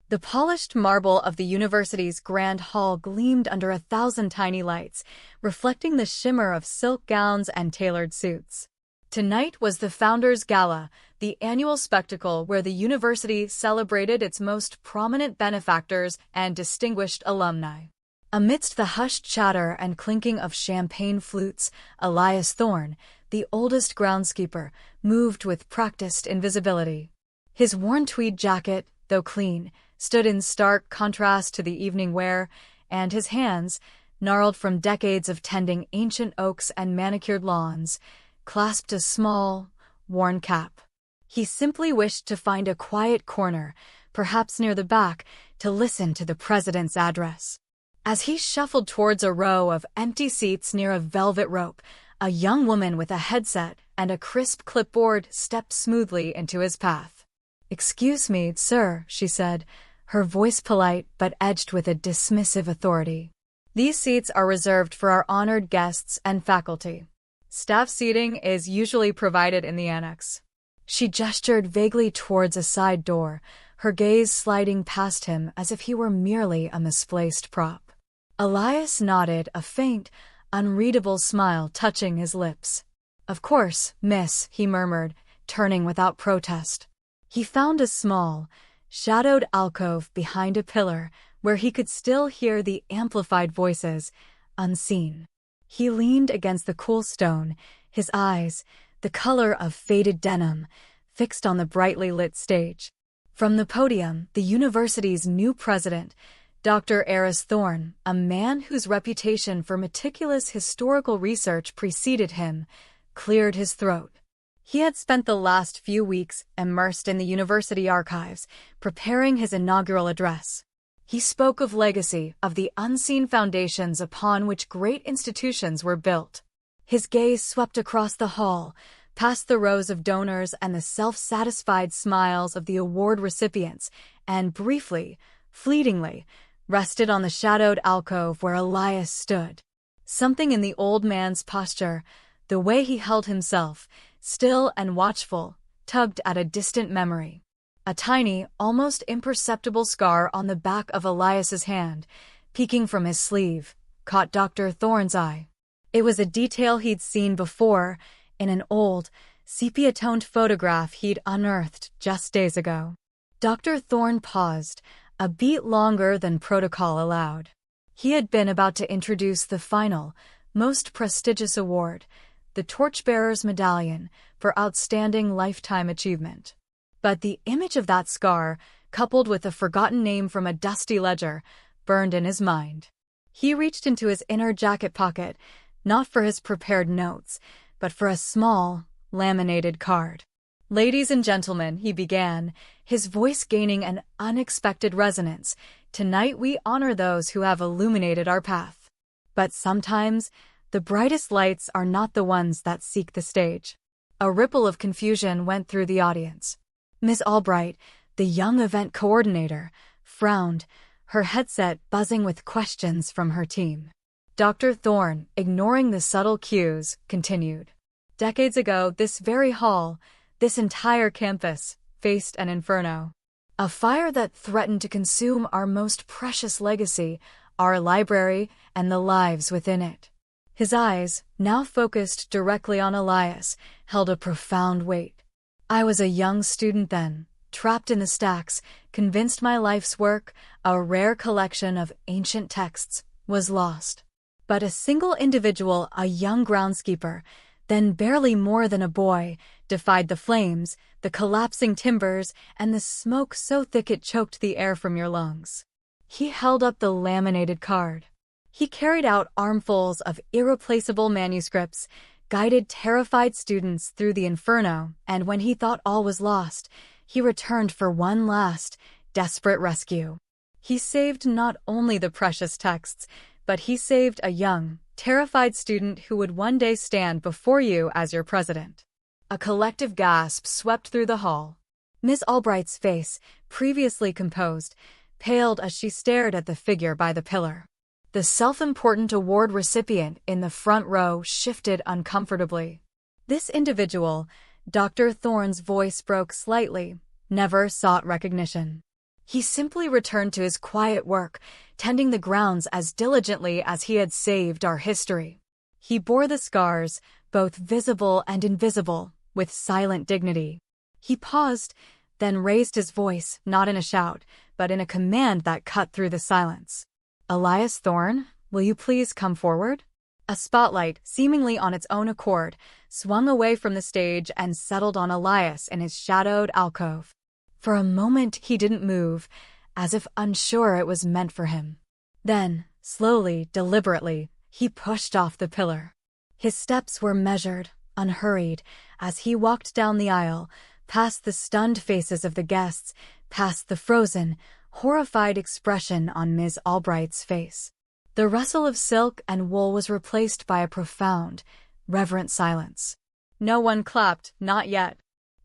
The polished marble of the university's grand hall gleamed under 1,000 tiny lights, reflecting the shimmer of silk gowns and tailored suits. Tonight was the Founders' Gala, the annual spectacle where the university celebrated its most prominent benefactors and distinguished alumni. Amidst the hushed chatter and clinking of champagne flutes, Elias Thorne, the oldest groundskeeper, moved with practiced invisibility. His worn tweed jacket, though clean, stood in stark contrast to the evening wear, and his hands, gnarled from decades of tending ancient oaks and manicured lawns, clasped a small, worn cap. He simply wished to find a quiet corner, perhaps near the back, to listen to the president's address. As he shuffled towards a row of empty seats near a velvet rope, a young woman with a headset and a crisp clipboard stepped smoothly into his path. "Excuse me, sir," she said, her voice polite but edged with a dismissive authority. "These seats are reserved for our honored guests and faculty. Staff seating is usually provided in the annex." She gestured vaguely towards a side door, her gaze sliding past him as if he were merely a misplaced prop. Elias nodded, a faint, unreadable smile touching his lips. "Of course, miss," he murmured, turning without protest. He found a small, shadowed alcove behind a pillar where he could still hear the amplified voices, unseen. He leaned against the cool stone, his eyes, the color of faded denim, fixed on the brightly lit stage. From the podium, the university's new president, Dr. Elias Thorne, a man whose reputation for meticulous historical research preceded him, cleared his throat. He had spent the last few weeks immersed in the university archives, preparing his inaugural address. He spoke of legacy, of the unseen foundations upon which great institutions were built. His gaze swept across the hall, past the rows of donors and the self-satisfied smiles of the award recipients, and briefly, fleetingly, rested on the shadowed alcove where Elias stood. Something in the old man's posture, the way he held himself, still and watchful, tugged at a distant memory. A tiny, almost imperceptible scar on the back of Elias's hand, peeking from his sleeve, caught Dr. Thorne's eye. It was a detail he'd seen before in an old, sepia-toned photograph he'd unearthed just days ago. Dr. Thorne paused, a beat longer than protocol allowed. He had been about to introduce the final, most prestigious award, the Torchbearer's Medallion for Outstanding Lifetime Achievement. But the image of that scar, coupled with a forgotten name from a dusty ledger, burned in his mind. He reached into his inner jacket pocket, not for his prepared notes, but for a small, laminated card. "Ladies and gentlemen," he began, his voice gaining an unexpected resonance, "tonight we honor those who have illuminated our path. But sometimes, the brightest lights are not the ones that seek the stage." A ripple of confusion went through the audience. Miss Albright, the young event coordinator, frowned, her headset buzzing with questions from her team. Dr. Thorne, ignoring the subtle cues, continued. "Decades ago, this very hall, this entire campus, faced an inferno. A fire that threatened to consume our most precious legacy, our library, and the lives within it." His eyes, now focused directly on Elias, held a profound weight. "I was a young student then, trapped in the stacks, convinced my life's work, a rare collection of ancient texts, was lost. But a single individual, a young groundskeeper, then barely more than a boy, defied the flames, the collapsing timbers, and the smoke so thick it choked the air from your lungs." He held up the laminated card. He carried out armfuls of irreplaceable manuscripts, guided terrified students through the inferno, and when he thought all was lost, he returned for one last, desperate rescue. He saved not only the precious texts, but he saved a young, terrified student who would one day stand before you as your president. A collective gasp swept through the hall. Miss Albright's face, previously composed, paled as she stared at the figure by the pillar. The self-important award recipient in the front row shifted uncomfortably. This individual, Dr. Thorne's voice broke slightly, never sought recognition. He simply returned to his quiet work, tending the grounds as diligently as he had saved our history. He bore the scars, both visible and invisible, with silent dignity. He paused, then raised his voice, not in a shout, but in a command that cut through the silence. "Elias Thorne, will you please come forward?" A spotlight, seemingly on its own accord, swung away from the stage and settled on Elias in his shadowed alcove. For a moment he didn't move, as if unsure it was meant for him. Then, slowly, deliberately, he pushed off the pillar. His steps were measured, unhurried, as he walked down the aisle, past the stunned faces of the guests, past the frozen, horrified expression on Ms. Albright's face. The rustle of silk and wool was replaced by a profound, reverent silence. No one clapped, not yet.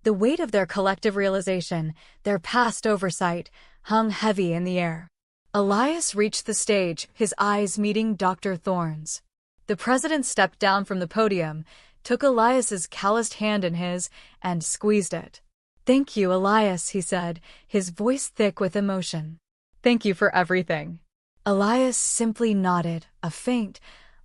The weight of their collective realization, their past oversight, hung heavy in the air. Elias reached the stage, his eyes meeting Dr. Thorne's. The president stepped down from the podium, took Elias's calloused hand in his, and squeezed it. "Thank you, Elias," he said, his voice thick with emotion. "Thank you for everything." Elias simply nodded, a faint,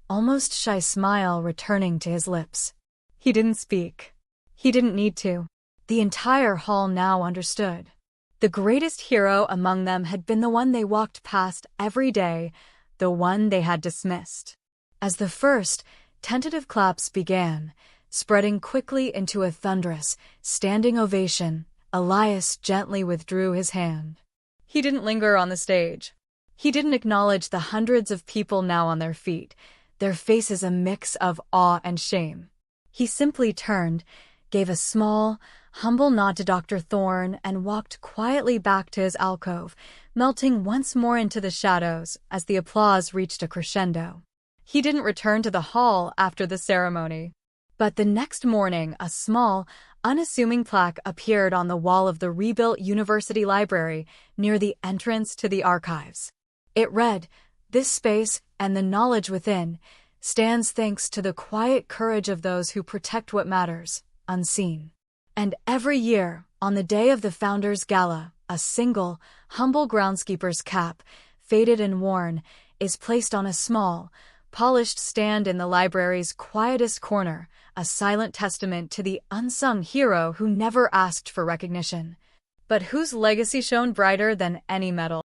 almost shy smile returning to his lips. He didn't speak. He didn't need to. The entire hall now understood. The greatest hero among them had been the one they walked past every day, the one they had dismissed. As the first, tentative claps began, spreading quickly into a thunderous, standing ovation, Elias gently withdrew his hand. He didn't linger on the stage. He didn't acknowledge the hundreds of people now on their feet, their faces a mix of awe and shame. He simply turned, gave a small, humble nod to Dr. Thorne, and walked quietly back to his alcove, melting once more into the shadows as the applause reached a crescendo. He didn't return to the hall after the ceremony. But the next morning, a small, unassuming plaque appeared on the wall of the rebuilt university library near the entrance to the archives. It read, "This space, and the knowledge within, stands thanks to the quiet courage of those who protect what matters, unseen." And every year, on the day of the Founders' Gala, a single, humble groundskeeper's cap, faded and worn, is placed on a small, polished stand in the library's quietest corner, a silent testament to the unsung hero who never asked for recognition, but whose legacy shone brighter than any medal.